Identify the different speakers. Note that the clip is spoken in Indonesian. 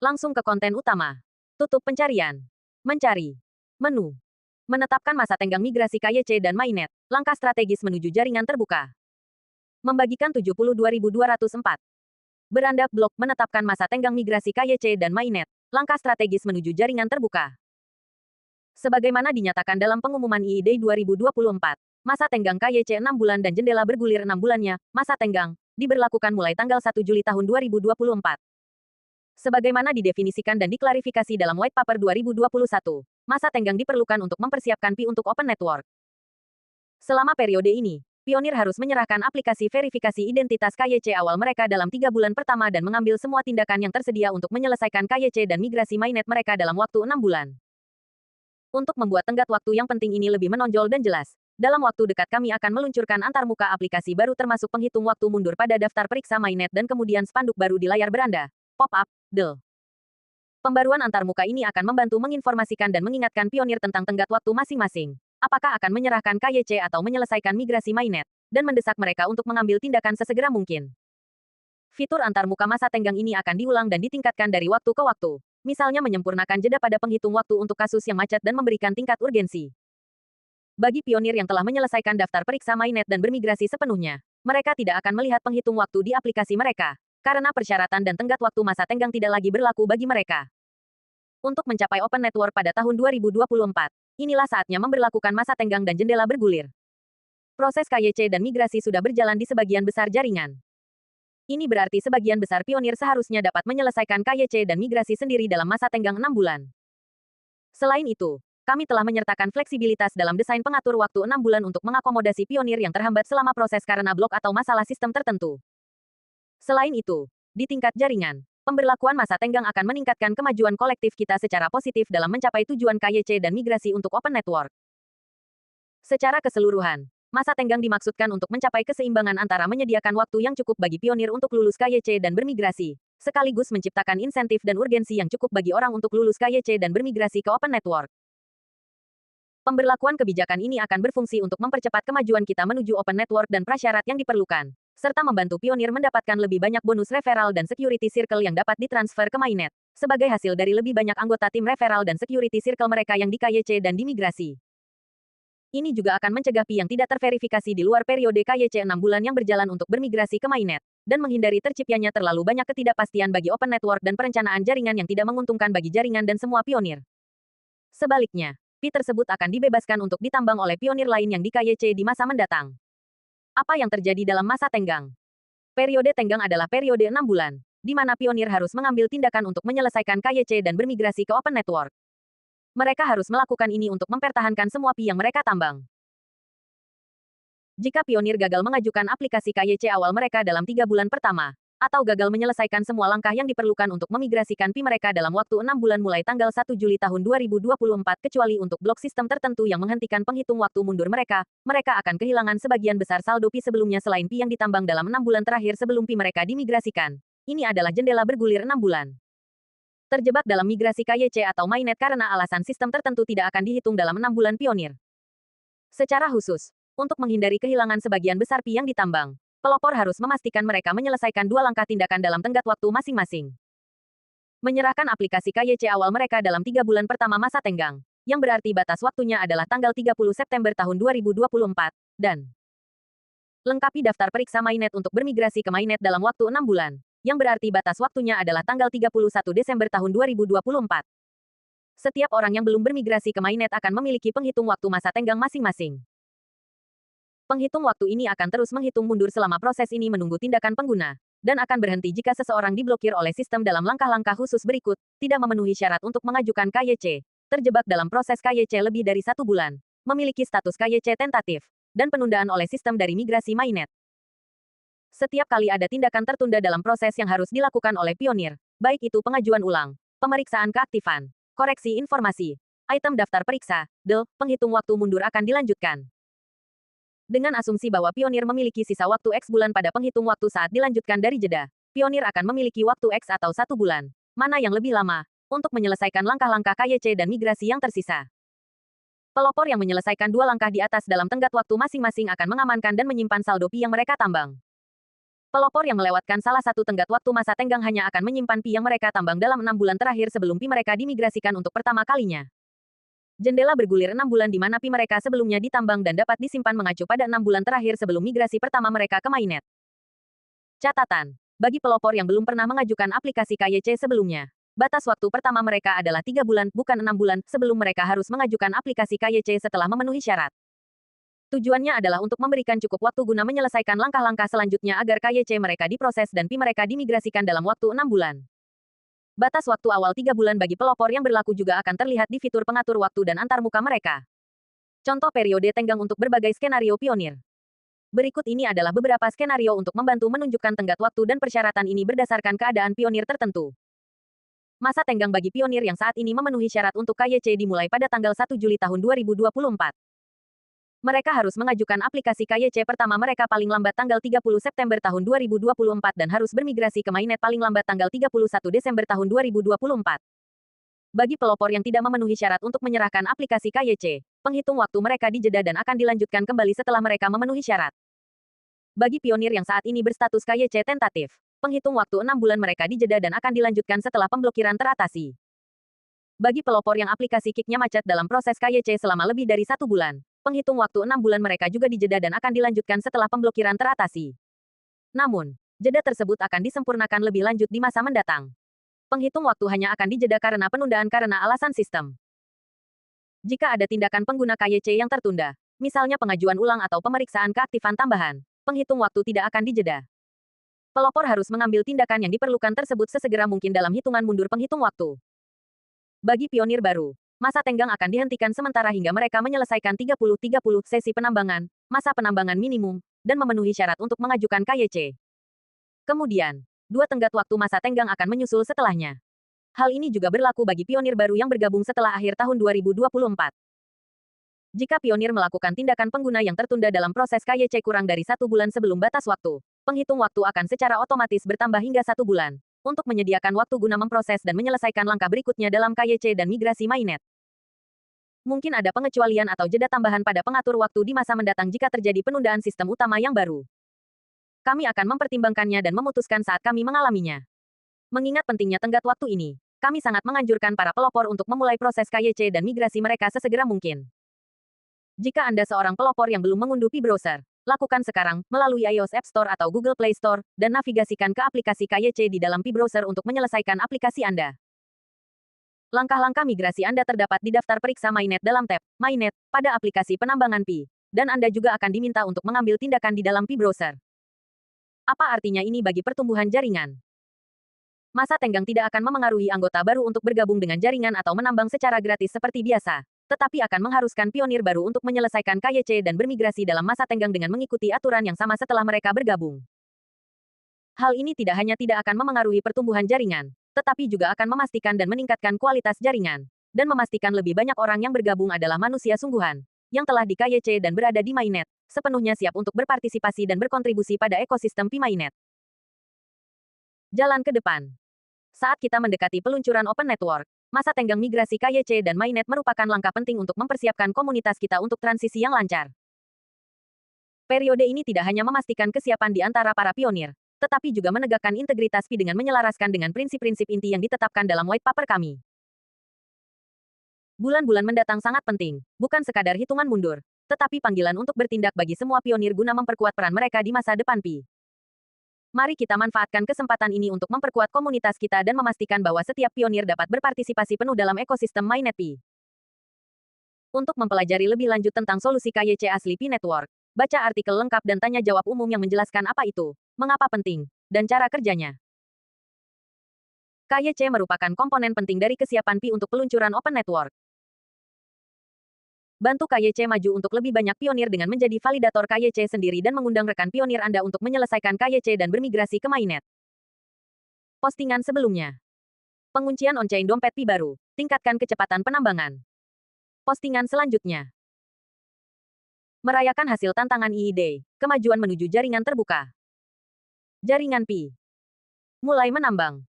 Speaker 1: Langsung ke konten utama. Tutup pencarian. Mencari. Menu. Menetapkan masa tenggang migrasi KYC dan mainnet. Langkah strategis menuju jaringan terbuka. Membagikan 72.204. Beranda blok menetapkan masa tenggang migrasi KYC dan mainnet. Langkah strategis menuju jaringan terbuka. Sebagaimana dinyatakan dalam pengumuman IID 2024, masa tenggang KYC 6 bulan dan jendela bergulir 6 bulannya, masa tenggang, diberlakukan mulai tanggal 1 Juli tahun 2024. Sebagaimana didefinisikan dan diklarifikasi dalam White Paper 2021, masa tenggang diperlukan untuk mempersiapkan PI untuk Open Network. Selama periode ini, pionir harus menyerahkan aplikasi verifikasi identitas KYC awal mereka dalam 3 bulan pertama dan mengambil semua tindakan yang tersedia untuk menyelesaikan KYC dan migrasi mainnet mereka dalam waktu 6 bulan. Untuk membuat tenggat waktu yang penting ini lebih menonjol dan jelas, dalam waktu dekat kami akan meluncurkan antarmuka aplikasi baru termasuk penghitung waktu mundur pada daftar periksa mainnet dan kemudian spanduk baru di layar beranda. Pop-up, DEL. Pembaruan antarmuka ini akan membantu menginformasikan dan mengingatkan pionir tentang tenggat waktu masing-masing. Apakah akan menyerahkan KYC atau menyelesaikan migrasi mainnet, dan mendesak mereka untuk mengambil tindakan sesegera mungkin. Fitur antarmuka masa tenggang ini akan diulang dan ditingkatkan dari waktu ke waktu. Misalnya menyempurnakan jeda pada penghitung waktu untuk kasus yang macet dan memberikan tingkat urgensi. Bagi pionir yang telah menyelesaikan daftar periksa mainnet dan bermigrasi sepenuhnya, mereka tidak akan melihat penghitung waktu di aplikasi mereka, karena persyaratan dan tenggat waktu masa tenggang tidak lagi berlaku bagi mereka. Untuk mencapai Open Network pada tahun 2024, inilah saatnya memberlakukan masa tenggang dan jendela bergulir. Proses KYC dan migrasi sudah berjalan di sebagian besar jaringan. Ini berarti sebagian besar pionir seharusnya dapat menyelesaikan KYC dan migrasi sendiri dalam masa tenggang 6 bulan. Selain itu, kami telah menyertakan fleksibilitas dalam desain pengatur waktu 6 bulan untuk mengakomodasi pionir yang terhambat selama proses karena blok atau masalah sistem tertentu. Selain itu, di tingkat jaringan, pemberlakuan masa tenggang akan meningkatkan kemajuan kolektif kita secara positif dalam mencapai tujuan KYC dan migrasi untuk Open Network. Secara keseluruhan, masa tenggang dimaksudkan untuk mencapai keseimbangan antara menyediakan waktu yang cukup bagi pionir untuk lulus KYC dan bermigrasi, sekaligus menciptakan insentif dan urgensi yang cukup bagi orang untuk lulus KYC dan bermigrasi ke Open Network. Pemberlakuan kebijakan ini akan berfungsi untuk mempercepat kemajuan kita menuju Open Network dan prasyarat yang diperlukan, serta membantu pionir mendapatkan lebih banyak bonus referral dan security circle yang dapat ditransfer ke mainnet, sebagai hasil dari lebih banyak anggota tim referral dan security circle mereka yang di KYC dan dimigrasi. Ini juga akan mencegah PI yang tidak terverifikasi di luar periode KYC 6 bulan yang berjalan untuk bermigrasi ke mainnet, dan menghindari terciptanya terlalu banyak ketidakpastian bagi Open Network dan perencanaan jaringan yang tidak menguntungkan bagi jaringan dan semua pionir. Sebaliknya, PI tersebut akan dibebaskan untuk ditambang oleh pionir lain yang di KYC di masa mendatang. Apa yang terjadi dalam masa tenggang? Periode tenggang adalah periode 6 bulan, di mana pionir harus mengambil tindakan untuk menyelesaikan KYC dan bermigrasi ke Open Network. Mereka harus melakukan ini untuk mempertahankan semua PI yang mereka tambang. Jika pionir gagal mengajukan aplikasi KYC awal mereka dalam 3 bulan pertama, atau gagal menyelesaikan semua langkah yang diperlukan untuk memigrasikan PI mereka dalam waktu 6 bulan mulai tanggal 1 Juli tahun 2024 kecuali untuk blok sistem tertentu yang menghentikan penghitung waktu mundur mereka akan kehilangan sebagian besar saldo PI sebelumnya selain PI yang ditambang dalam 6 bulan terakhir sebelum PI mereka dimigrasikan. Ini adalah jendela bergulir 6 bulan. Terjebak dalam migrasi KYC atau mainnet karena alasan sistem tertentu tidak akan dihitung dalam 6 bulan pionir. Secara khusus, untuk menghindari kehilangan sebagian besar PI yang ditambang, pelopor harus memastikan mereka menyelesaikan 2 langkah tindakan dalam tenggat waktu masing-masing. Menyerahkan aplikasi KYC awal mereka dalam 3 bulan pertama masa tenggang, yang berarti batas waktunya adalah tanggal 30 September tahun 2024, dan lengkapi daftar periksa mainnet untuk bermigrasi ke mainnet dalam waktu 6 bulan. Yang berarti batas waktunya adalah tanggal 31 Desember tahun 2024. Setiap orang yang belum bermigrasi ke mainnet akan memiliki penghitung waktu masa tenggang masing-masing. Penghitung waktu ini akan terus menghitung mundur selama proses ini menunggu tindakan pengguna, dan akan berhenti jika seseorang diblokir oleh sistem dalam langkah-langkah khusus berikut, tidak memenuhi syarat untuk mengajukan KYC, terjebak dalam proses KYC lebih dari 1 bulan, memiliki status KYC tentatif, dan penundaan oleh sistem dari migrasi mainnet. Setiap kali ada tindakan tertunda dalam proses yang harus dilakukan oleh pionir, baik itu pengajuan ulang, pemeriksaan keaktifan, koreksi informasi, item daftar periksa, DEL, penghitung waktu mundur akan dilanjutkan. Dengan asumsi bahwa pionir memiliki sisa waktu X bulan pada penghitung waktu saat dilanjutkan dari jeda, pionir akan memiliki waktu X atau 1 bulan, mana yang lebih lama, untuk menyelesaikan langkah-langkah KYC dan migrasi yang tersisa. Pelopor yang menyelesaikan 2 langkah di atas dalam tenggat waktu masing-masing akan mengamankan dan menyimpan saldo PI yang mereka tambang. Pelopor yang melewatkan salah satu tenggat waktu masa tenggang hanya akan menyimpan pi yang mereka tambang dalam 6 bulan terakhir sebelum pi mereka dimigrasikan untuk pertama kalinya. Jendela bergulir 6 bulan di mana pi mereka sebelumnya ditambang dan dapat disimpan mengacu pada 6 bulan terakhir sebelum migrasi pertama mereka ke mainnet. Catatan. Bagi pelopor yang belum pernah mengajukan aplikasi KYC sebelumnya, batas waktu pertama mereka adalah 3 bulan, bukan 6 bulan, sebelum mereka harus mengajukan aplikasi KYC setelah memenuhi syarat. Tujuannya adalah untuk memberikan cukup waktu guna menyelesaikan langkah-langkah selanjutnya agar KYC mereka diproses dan pi mereka dimigrasikan dalam waktu 6 bulan. Batas waktu awal 3 bulan bagi pelopor yang berlaku juga akan terlihat di fitur pengatur waktu dan antarmuka mereka. Contoh periode tenggang untuk berbagai skenario pionir. Berikut ini adalah beberapa skenario untuk membantu menunjukkan tenggat waktu dan persyaratan ini berdasarkan keadaan pionir tertentu. Masa tenggang bagi pionir yang saat ini memenuhi syarat untuk KYC dimulai pada tanggal 1 Juli tahun 2024. Mereka harus mengajukan aplikasi KYC pertama mereka paling lambat tanggal 30 September tahun 2024 dan harus bermigrasi ke mainnet paling lambat tanggal 31 Desember tahun 2024. Bagi pelopor yang tidak memenuhi syarat untuk menyerahkan aplikasi KYC, penghitung waktu mereka dijeda dan akan dilanjutkan kembali setelah mereka memenuhi syarat. Bagi pionir yang saat ini berstatus KYC tentatif, penghitung waktu 6 bulan mereka dijeda dan akan dilanjutkan setelah pemblokiran teratasi. Bagi pelopor yang aplikasi kick-nya macet dalam proses KYC selama lebih dari 1 bulan, penghitung waktu 6 bulan mereka juga dijeda dan akan dilanjutkan setelah pemblokiran teratasi. Namun, jeda tersebut akan disempurnakan lebih lanjut di masa mendatang. Penghitung waktu hanya akan dijeda karena penundaan karena alasan sistem. Jika ada tindakan pengguna KYC yang tertunda, misalnya pengajuan ulang atau pemeriksaan keaktifan tambahan, penghitung waktu tidak akan dijeda. Pelopor harus mengambil tindakan yang diperlukan tersebut sesegera mungkin dalam hitungan mundur penghitung waktu. Bagi pionir baru, masa tenggang akan dihentikan sementara hingga mereka menyelesaikan 30-30 sesi penambangan, masa penambangan minimum, dan memenuhi syarat untuk mengajukan KYC. Kemudian, 2 tenggat waktu masa tenggang akan menyusul setelahnya. Hal ini juga berlaku bagi pionir baru yang bergabung setelah akhir tahun 2024. Jika pionir melakukan tindakan pengguna yang tertunda dalam proses KYC kurang dari 1 bulan sebelum batas waktu, penghitung waktu akan secara otomatis bertambah hingga 1 bulan, untuk menyediakan waktu guna memproses dan menyelesaikan langkah berikutnya dalam KYC dan migrasi mainnet. Mungkin ada pengecualian atau jeda tambahan pada pengatur waktu di masa mendatang jika terjadi penundaan sistem utama yang baru. Kami akan mempertimbangkannya dan memutuskan saat kami mengalaminya. Mengingat pentingnya tenggat waktu ini, kami sangat menganjurkan para pelopor untuk memulai proses KYC dan migrasi mereka sesegera mungkin. Jika Anda seorang pelopor yang belum mengunduh Pi Browser, lakukan sekarang melalui iOS App Store atau Google Play Store, dan navigasikan ke aplikasi KYC di dalam Pi Browser untuk menyelesaikan aplikasi Anda. Langkah-langkah migrasi Anda terdapat di daftar periksa mainnet dalam tab Mainnet pada aplikasi penambangan Pi, dan Anda juga akan diminta untuk mengambil tindakan di dalam Pi Browser. Apa artinya ini bagi pertumbuhan jaringan? Masa tenggang tidak akan memengaruhi anggota baru untuk bergabung dengan jaringan atau menambang secara gratis seperti biasa, tetapi akan mengharuskan pionir baru untuk menyelesaikan KYC dan bermigrasi dalam masa tenggang dengan mengikuti aturan yang sama setelah mereka bergabung. Hal ini tidak hanya tidak akan memengaruhi pertumbuhan jaringan, tetapi juga akan memastikan dan meningkatkan kualitas jaringan, dan memastikan lebih banyak orang yang bergabung adalah manusia sungguhan, yang telah di KYC dan berada di mainnet, sepenuhnya siap untuk berpartisipasi dan berkontribusi pada ekosistem Pi mainnet. Jalan ke depan. Saat kita mendekati peluncuran Open Network, masa tenggang migrasi KYC dan mainnet merupakan langkah penting untuk mempersiapkan komunitas kita untuk transisi yang lancar. Periode ini tidak hanya memastikan kesiapan di antara para pionir, tetapi juga menegakkan integritas Pi dengan menyelaraskan dengan prinsip-prinsip inti yang ditetapkan dalam white paper kami. Bulan-bulan mendatang sangat penting, bukan sekadar hitungan mundur, tetapi panggilan untuk bertindak bagi semua pionir guna memperkuat peran mereka di masa depan Pi. Mari kita manfaatkan kesempatan ini untuk memperkuat komunitas kita dan memastikan bahwa setiap pionir dapat berpartisipasi penuh dalam ekosistem mainnet Pi. Untuk mempelajari lebih lanjut tentang solusi KYC asli Pi Network, baca artikel lengkap dan tanya jawab umum yang menjelaskan apa itu, mengapa penting, dan cara kerjanya. KYC merupakan komponen penting dari kesiapan Pi untuk peluncuran Open Network. Bantu KYC maju untuk lebih banyak pionir dengan menjadi validator KYC sendiri dan mengundang rekan pionir Anda untuk menyelesaikan KYC dan bermigrasi ke mainnet. Postingan sebelumnya. Penguncian on-chain dompet Pi baru. Tingkatkan kecepatan penambangan. Postingan selanjutnya. Merayakan hasil tantangan EID. Kemajuan menuju jaringan terbuka. Jaringan Pi mulai menambang.